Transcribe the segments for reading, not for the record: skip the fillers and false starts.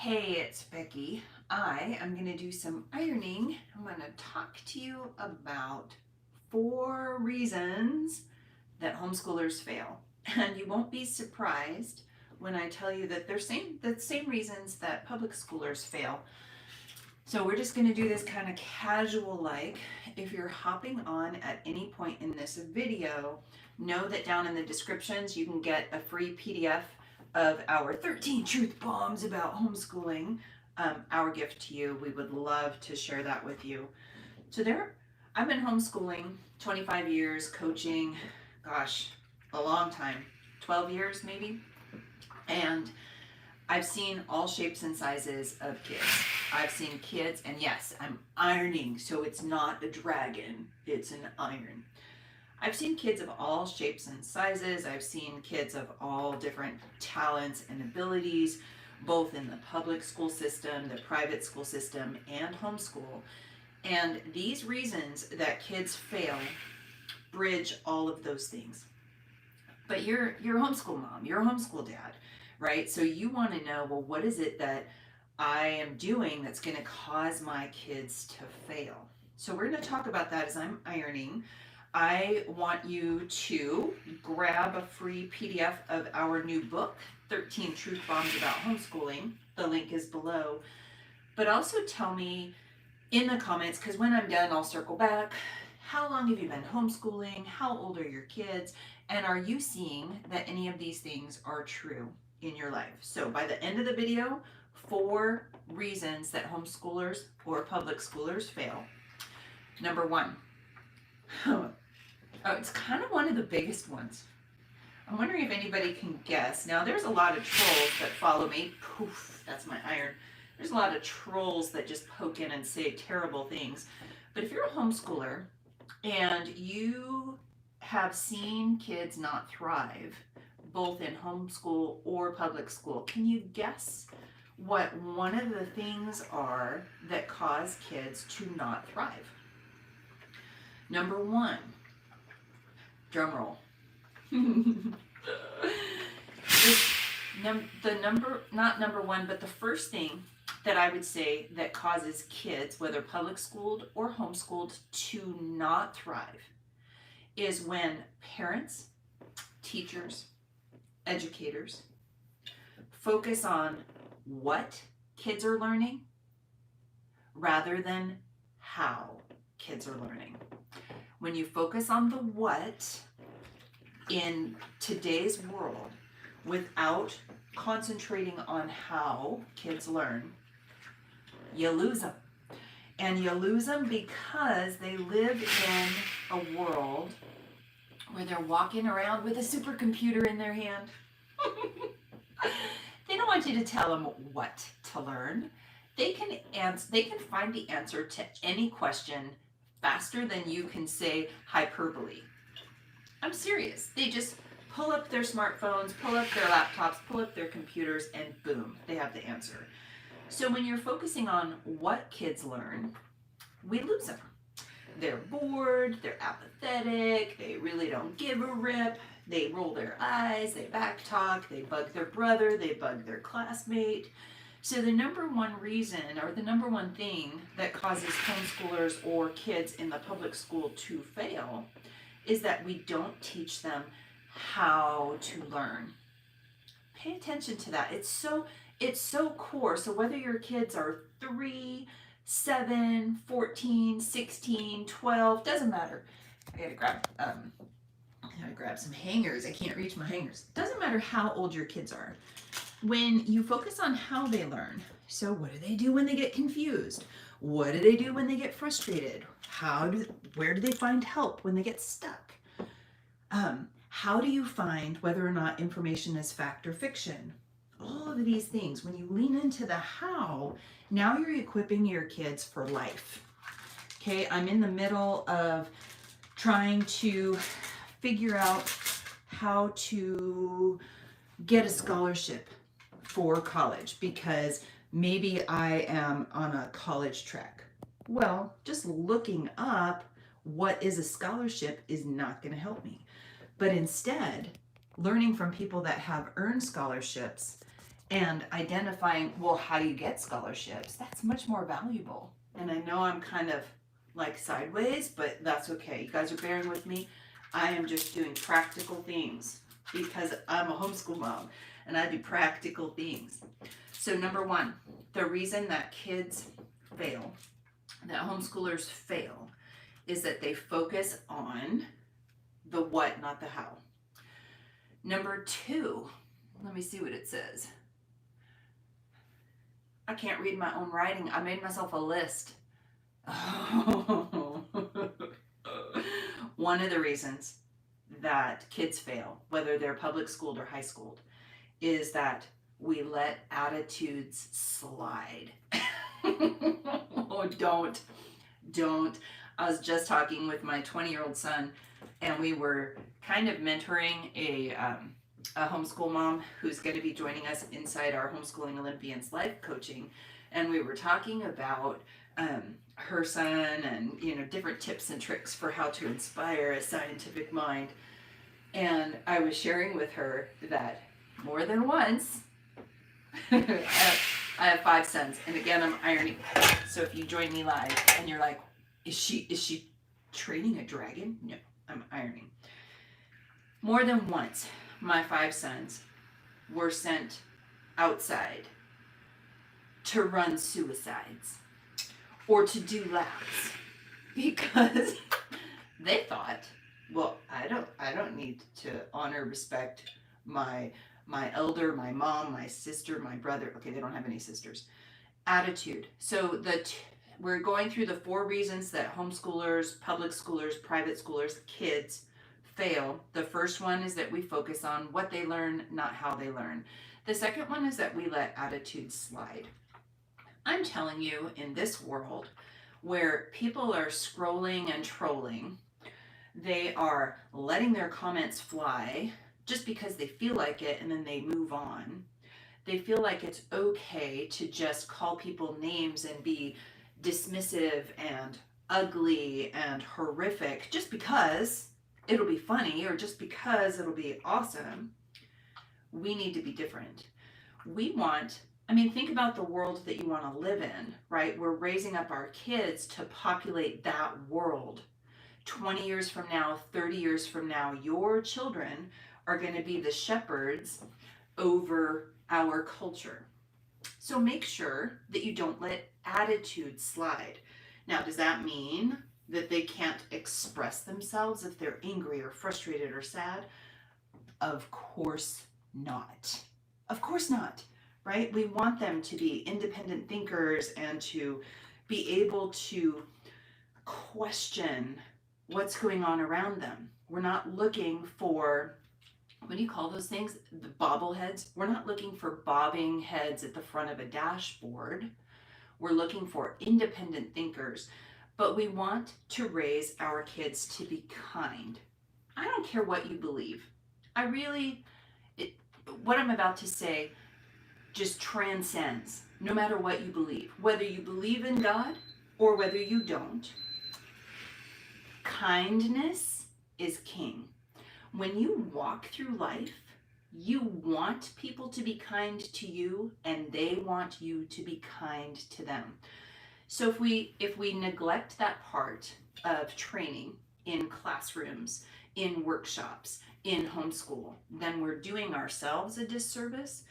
Hey, it's Becky. I am going to do some ironing. I'm going to talk to you about 4 reasons that homeschoolers fail. And you won't be surprised when I tell you that they're the same reasons that public schoolers fail. So we're just going to do this kind of casual like. If you're hopping on at any point in this video, know that down in the descriptions you can get a free PDF of our 13 truth bombs about homeschooling. Our gift to you. We would love to share that with you. So I've been homeschooling 25 years, coaching, gosh, a long time, 12 years maybe. And I've seen all shapes and sizes of kids. I've seen kids, and yes, I'm ironing, so it's not a dragon, it's an iron. I've seen kids of all shapes and sizes. I've seen kids of all different talents and abilities, both in the public school system, the private school system, and homeschool. And these reasons that kids fail bridge all of those things. But you're a homeschool mom, you're a homeschool dad, right? So you want to know, well, what is it that I am doing that's going to cause my kids to fail? So we're going to talk about that as I'm ironing. I want you to grab a free PDF of our new book, 13 Truth Bombs About Homeschooling. The link is below. But also tell me in the comments, because when I'm done, I'll circle back. How long have you been homeschooling? How old are your kids? And are you seeing that any of these things are true in your life? So by the end of the video, 4 reasons that homeschoolers or public schoolers fail. Number 1. Oh, it's kind of one of the biggest ones. I'm wondering if anybody can guess. Now, there's a lot of trolls that follow me. Poof, that's my iron. There's a lot of trolls that just poke in and say terrible things. But if you're a homeschooler and you have seen kids not thrive, both in homeschool or public school, can you guess what one of the things are that cause kids to not thrive? Number 1. Drum roll. Not number 1, but the first thing that I would say that causes kids, whether public schooled or homeschooled, to not thrive is when parents, teachers, educators focus on what kids are learning rather than how kids are learning. When you focus on the what in today's world without concentrating on how kids learn, you lose them. And you lose them because they live in a world where they're walking around with a supercomputer in their hand. They don't want you to tell them what to learn. They can find the answer to any question faster than you can say hyperbole. I'm serious. They just pull up their smartphones, pull up their laptops, pull up their computers, and boom, they have the answer. So when you're focusing on what kids learn, we lose them. They're bored, they're apathetic, they really don't give a rip, they roll their eyes, they backtalk, they bug their brother, they bug their classmate. So the number 1 reason, or the number 1 thing that causes homeschoolers or kids in the public school to fail is that we don't teach them how to learn. Pay attention to that. It's so core. So whether your kids are 3, 7, 14, 16, 12, doesn't matter. I gotta grab some hangers. I can't reach my hangers. Doesn't matter how old your kids are. When you focus on how they learn, so what do they do when they get confused? What do they do when they get frustrated? Where do they find help when they get stuck? How do you find whether or not information is fact or fiction? All of these things, when you lean into the how, now you're equipping your kids for life. Okay, I'm in the middle of trying to figure out how to get a scholarship for college because maybe I am on a college track. Well, just looking up what is a scholarship is not going to help me. But instead, learning from people that have earned scholarships and identifying, well, how do you get scholarships? That's much more valuable. And I know I'm kind of like sideways, but that's okay. You guys are bearing with me. I am just doing practical things because I'm a homeschool mom and I do practical things. So, number one, the reason that kids fail, that homeschoolers fail, is that they focus on the what, not the how. Number two, let me see what it says. I can't read my own writing. I made myself a list. One of the reasons that kids fail, whether they're public schooled or high schooled, is that we let attitudes slide. Oh, don't. I was just talking with my 20-year-old son, and we were kind of mentoring a homeschool mom who's going to be joining us inside our Homeschooling Olympians life coaching, and we were talking about her son and different tips and tricks for how to inspire a scientific mind. And I was sharing with her that more than once, I have 5 sons, and again I'm ironing. So if you join me live and you're like, is she training a dragon? No, I'm ironing. More than once, my 5 sons were sent outside to run suicides or to do laps because they thought, well, I don't need to honor, respect my elder, my mom, my sister, my brother. Okay, they don't have any sisters. Attitude. So we're going through the 4 reasons that homeschoolers, public schoolers, private schoolers, kids fail. The first one is that we focus on what they learn, not how they learn. The second one is that we let attitudes slide. I'm telling you, in this world where people are scrolling and trolling, they are letting their comments fly just because they feel like it and then they move on. They feel like it's okay to just call people names and be dismissive and ugly and horrific just because it'll be funny or just because it'll be awesome. We need to be different. Think about the world that you want to live in, right? We're raising up our kids to populate that world. 20 years from now, 30 years from now, your children are going to be the shepherds over our culture. So make sure that you don't let attitude slide. Now, does that mean that they can't express themselves if they're angry or frustrated or sad? Of course not. Of course not, right? We want them to be independent thinkers and to be able to question what's going on around them. We're not looking for, what do you call those things? The bobbleheads. We're not looking for bobbing heads at the front of a dashboard. We're looking for independent thinkers. But we want to raise our kids to be kind. I don't care what you believe. What I'm about to say just transcends no matter what you believe. Whether you believe in God or whether you don't, kindness is king. When you walk through life, you want people to be kind to you and they want you to be kind to them. So if we neglect that part of training in classrooms, in workshops, in homeschool, then we're doing ourselves a disservice.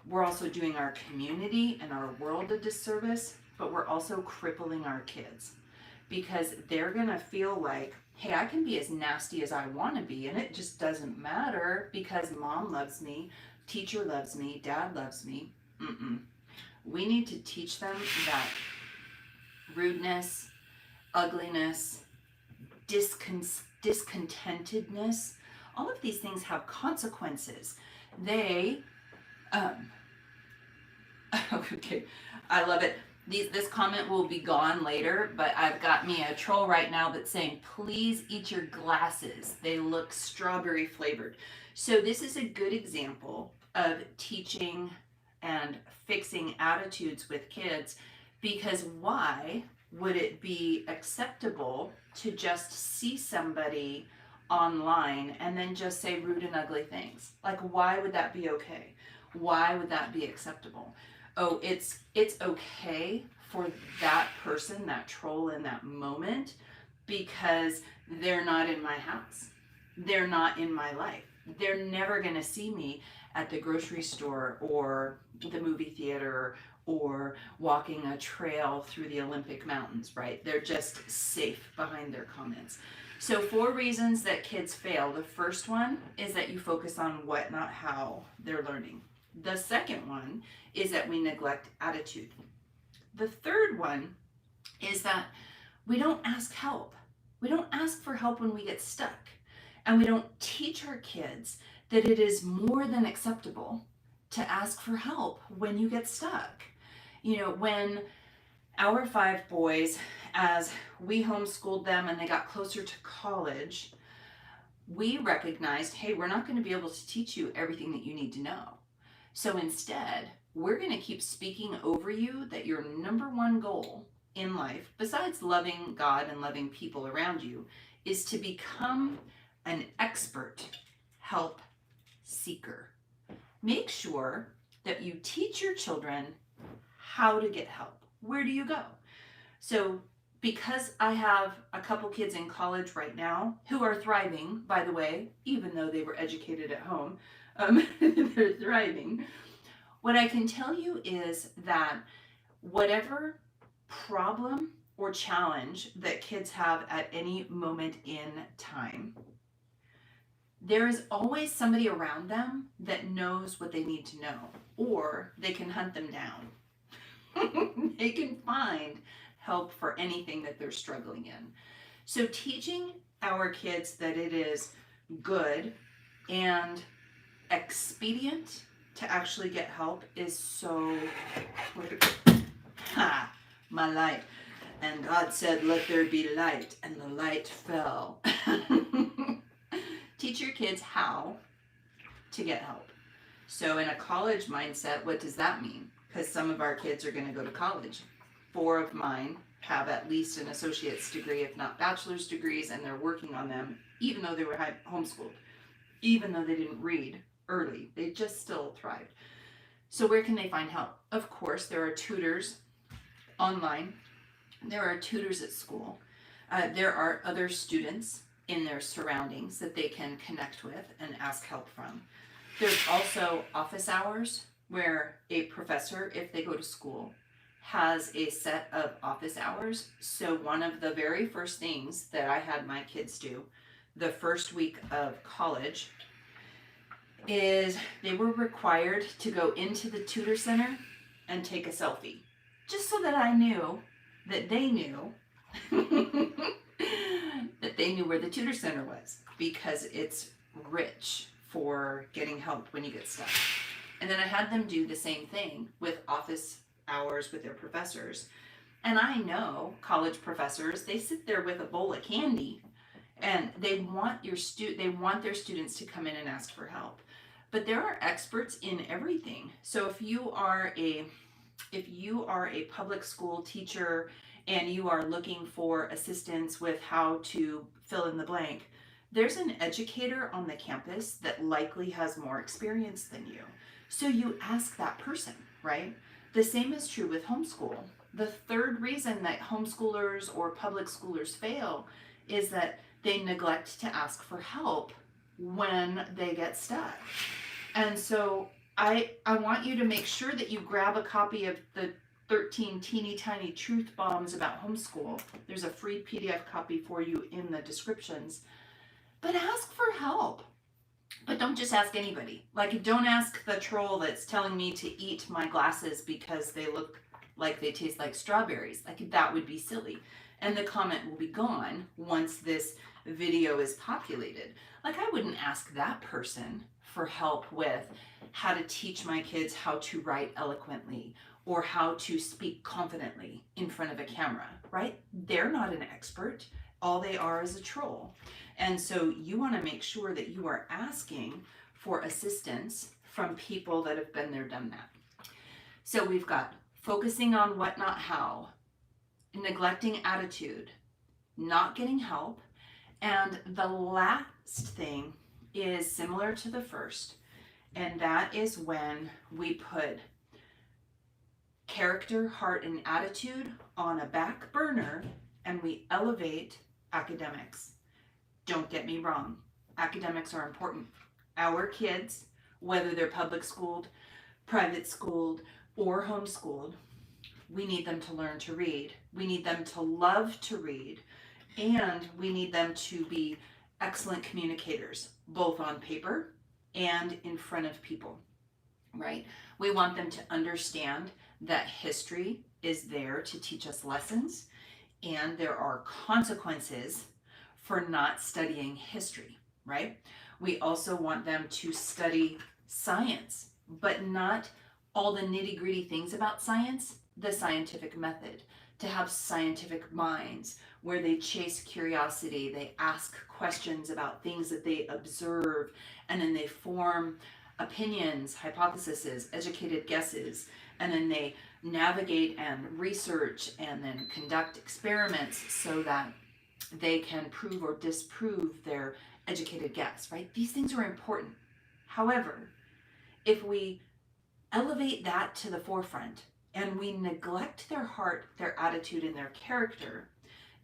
We're also doing our community and our world a disservice, but we're also crippling our kids because they're going to feel like, hey, I can be as nasty as I want to be, and it just doesn't matter because mom loves me, teacher loves me, dad loves me. We need to teach them that rudeness, ugliness, discontentedness, all of these things have consequences. Okay, I love it. This comment will be gone later, but I've got me a troll right now that's saying, please eat your glasses. They look strawberry flavored. So this is a good example of teaching and fixing attitudes with kids, because why would it be acceptable to just see somebody online and then just say rude and ugly things? Like, why would that be okay? Why would that be acceptable? Oh, it's okay for that person, that troll in that moment, because they're not in my house. They're not in my life. They're never going to see me at the grocery store or the movie theater or walking a trail through the Olympic Mountains, right? They're just safe behind their comments. So 4 reasons that kids fail. The first one is that you focus on what, not how they're learning. The second one is that we neglect attitude. The third one is that we don't ask help. We don't ask for help when we get stuck. And we don't teach our kids that it is more than acceptable to ask for help when you get stuck. You know, when our 5 boys, as we homeschooled them and they got closer to college, we recognized, hey, we're not going to be able to teach you everything that you need to know. So instead, we're going to keep speaking over you that your number one goal in life, besides loving God and loving people around you, is to become an expert help seeker. Make sure that you teach your children how to get help. Where do you go? So because I have a couple kids in college right now who are thriving, by the way, even though they were educated at home, they're thriving. What I can tell you is that whatever problem or challenge that kids have at any moment in time, there is always somebody around them that knows what they need to know, or they can hunt them down. They can find help for anything that they're struggling in. So teaching our kids that it is good and expedient to actually get help is so my light. And God said, let there be light, and the light fell. Teach your kids how to get help. So in a college mindset, what does that mean? Because some of our kids are going to go to college. 4 of mine have at least an associate's degree, if not bachelor's degrees, and they're working on them, even though they were homeschooled, even though they didn't read early. They just still thrived. So where can they find help? Of course, there are tutors online. There are tutors at school. There are other students in their surroundings that they can connect with and ask help from. There's also office hours where a professor, if they go to school, has a set of office hours. So one of the very first things that I had my kids do the first week of college is they were required to go into the tutor center and take a selfie, just so that I knew that they knew that they knew where the tutor center was, because it's rich for getting help when you get stuck. And then I had them do the same thing with office hours with their professors. And I know college professors, they sit there with a bowl of candy and they want their students to come in and ask for help. But there are experts in everything. So if you are a public school teacher and you are looking for assistance with how to fill in the blank, there's an educator on the campus that likely has more experience than you. So you ask that person, right? The same is true with homeschool. The third reason that homeschoolers or public schoolers fail is that they neglect to ask for help when they get stuck. And so I want you to make sure that you grab a copy of the 13 teeny tiny truth bombs about homeschool. There's a free PDF copy for you in the descriptions. But ask for help. But don't just ask anybody. Like, don't ask the troll that's telling me to eat my glasses because they look like they taste like strawberries. Like, that would be silly. And the comment will be gone once this video is populated. Like, I wouldn't ask that person for help with how to teach my kids how to write eloquently or how to speak confidently in front of a camera, right? They're not an expert. All they are is a troll. And so you want to make sure that you are asking for assistance from people that have been there, done that. So we've got focusing on what, not how, neglecting attitude, not getting help, and the last thing is similar to the first, And that is when we put character, heart, and attitude on a back burner and we elevate academics. Don't get me wrong, academics are important. Our kids, whether they're public schooled, private schooled, or homeschooled, we need them to learn to read. We need them to love to read. And we need them to be excellent communicators, both on paper and in front of people, right? We want them to understand that history is there to teach us lessons, and there are consequences for not studying history, right? We also want them to study science, but not all the nitty-gritty things about science, the scientific method, to have scientific minds where they chase curiosity, they ask questions about things that they observe, and then they form opinions, hypotheses, educated guesses, and then they navigate and research and then conduct experiments so that they can prove or disprove their educated guess, right? These things are important. However, if we elevate that to the forefront and we neglect their heart, their attitude, and their character,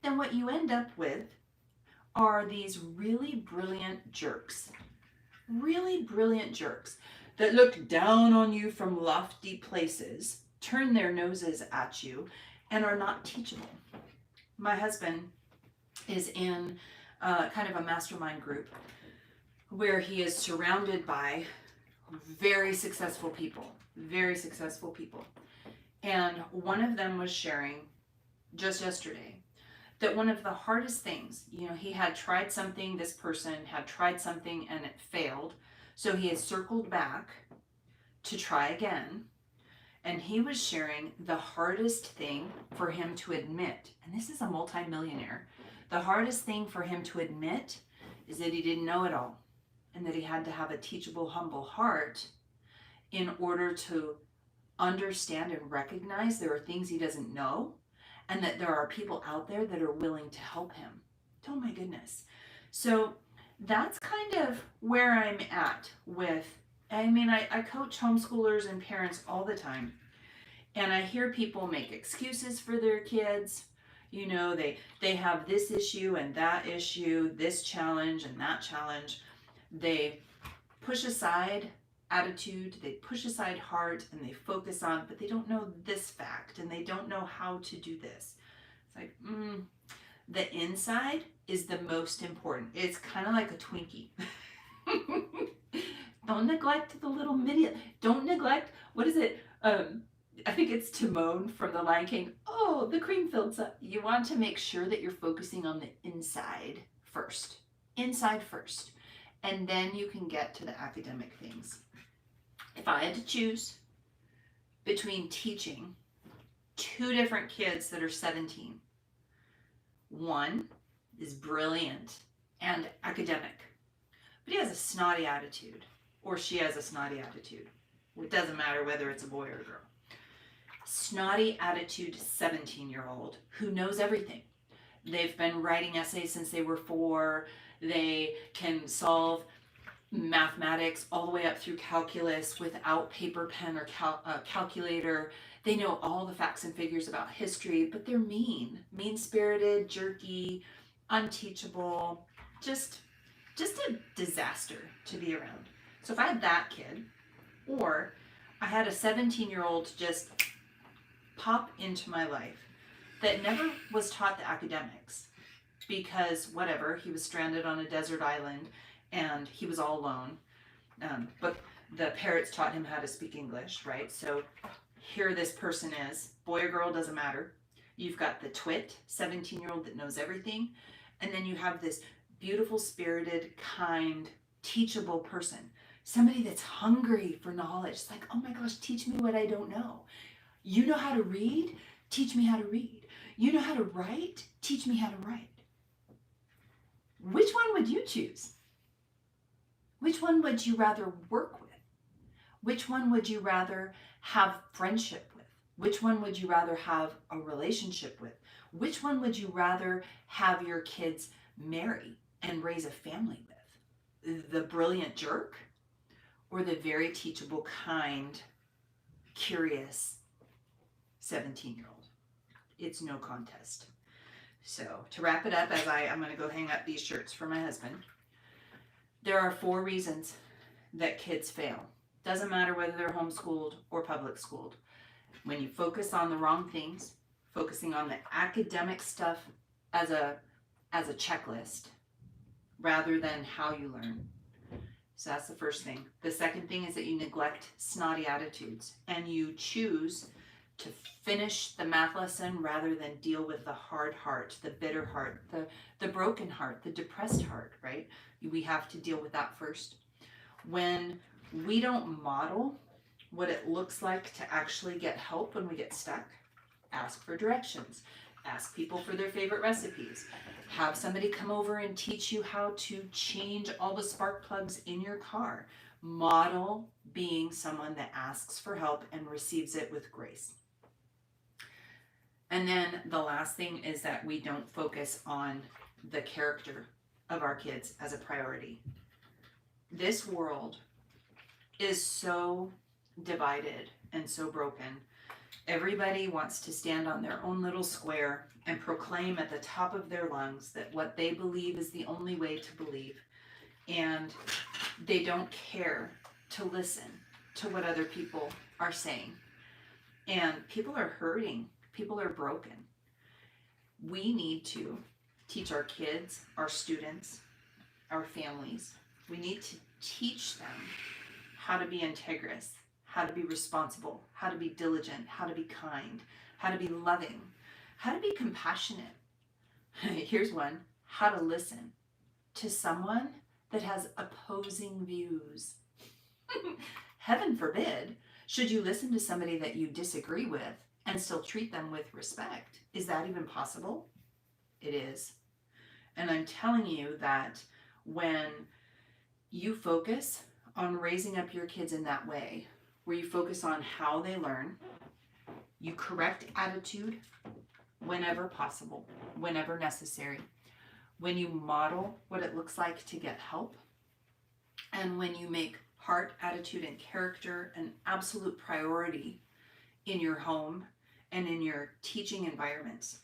then what you end up with are these really brilliant jerks that look down on you from lofty places, turn their noses at you, and are not teachable. My husband is in kind of a mastermind group where he is surrounded by very successful people. And one of them was sharing just yesterday that one of the hardest things, he had tried something, this person had tried something and it failed. So he had circled back to try again. And he was sharing the hardest thing for him to admit, and this is a multimillionaire, the hardest thing for him to admit is that he didn't know it all and that he had to have a teachable, humble heart in order to understand and recognize there are things he doesn't know and that there are people out there that are willing to help him. Oh my goodness. So that's kind of where I'm at with, I coach homeschoolers and parents all the time, and I hear people make excuses for their kids. They have this issue and that issue, this challenge and that challenge. They push aside attitude, they push aside heart, and they focus on, but they don't know this fact and they don't know how to do this. It's like, the inside is the most important. It's kind of like a Twinkie. Don't neglect the little mini. Don't neglect, what is it? I think it's Timon from The Lion King. Oh, the cream-filled stuff. You want to make sure that you're focusing on the inside first. Inside first. And then you can get to the academic things. If I had to choose between teaching two different kids that are 17, one is brilliant and academic, but he has a snotty attitude, or she has a snotty attitude. It doesn't matter whether it's a boy or a girl. Snotty attitude 17-year-old who knows everything. They've been writing essays since they were 4. They can solve mathematics all the way up through calculus without paper, pen, or calculator. They know all the facts and figures about history, but they're mean-spirited, jerky, unteachable, just a disaster to be around. So if I had that kid, or I had a 17-year-old just pop into my life that never was taught the academics because whatever, he was stranded on a desert island and he was all alone. But the parrots taught him how to speak English, right? So here this person is, boy or girl, doesn't matter. You've got the twit, 17-year-old that knows everything. And then you have this beautiful, spirited, kind, teachable person. Somebody that's hungry for knowledge. It's like, oh my gosh, teach me what I don't know. You know how to read? Teach me how to read. You know how to write? Teach me how to write. Which one would you choose? Which one would you rather work with? Which one would you rather have friendship with? Which one would you rather have a relationship with? Which one would you rather have your kids marry and raise a family with? The brilliant jerk or the very teachable, kind, curious 17-year-old. It's no contest. So to wrap it up, as I'm going to go hang up these shirts for my husband, there are 4 reasons that kids fail. Doesn't matter whether they're homeschooled or public schooled. When you focus on the wrong things, focusing on the academic stuff as a checklist rather than how you learn. So that's the first thing. The second thing is that you neglect snotty attitudes and you choose to finish the math lesson rather than deal with the hard heart, the bitter heart, the broken heart, the depressed heart, right? We have to deal with that first. When we don't model what it looks like to actually get help when we get stuck, ask for directions, ask people for their favorite recipes, have somebody come over and teach you how to change all the spark plugs in your car. Model being someone that asks for help and receives it with grace. And then the last thing is that we don't focus on the character of our kids as a priority. This world is so divided and so broken. Everybody wants to stand on their own little square and proclaim at the top of their lungs that what they believe is the only way to believe. And they don't care to listen to what other people are saying. And people are hurting. People are broken. We need to teach our kids, our students, our families. We need to teach them how to be integrous, how to be responsible, how to be diligent, how to be kind, how to be loving, how to be compassionate. Here's one: how to listen to someone that has opposing views. Heaven forbid, should you listen to somebody that you disagree with and still treat them with respect? Is that even possible? It is. And I'm telling you that when you focus on raising up your kids in that way, where you focus on how they learn, you correct attitude whenever possible, whenever necessary, when you model what it looks like to get help, and when you make heart, attitude, and character an absolute priority in your home and in your teaching environments,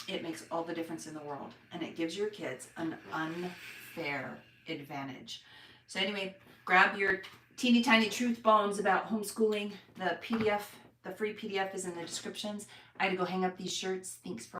it makes all the difference in the world, and it gives your kids an unfair advantage. So anyway, grab your teeny tiny truth bombs about homeschooling. The PDF, the free PDF is in the descriptions. I had to go hang up these shirts. Thanks for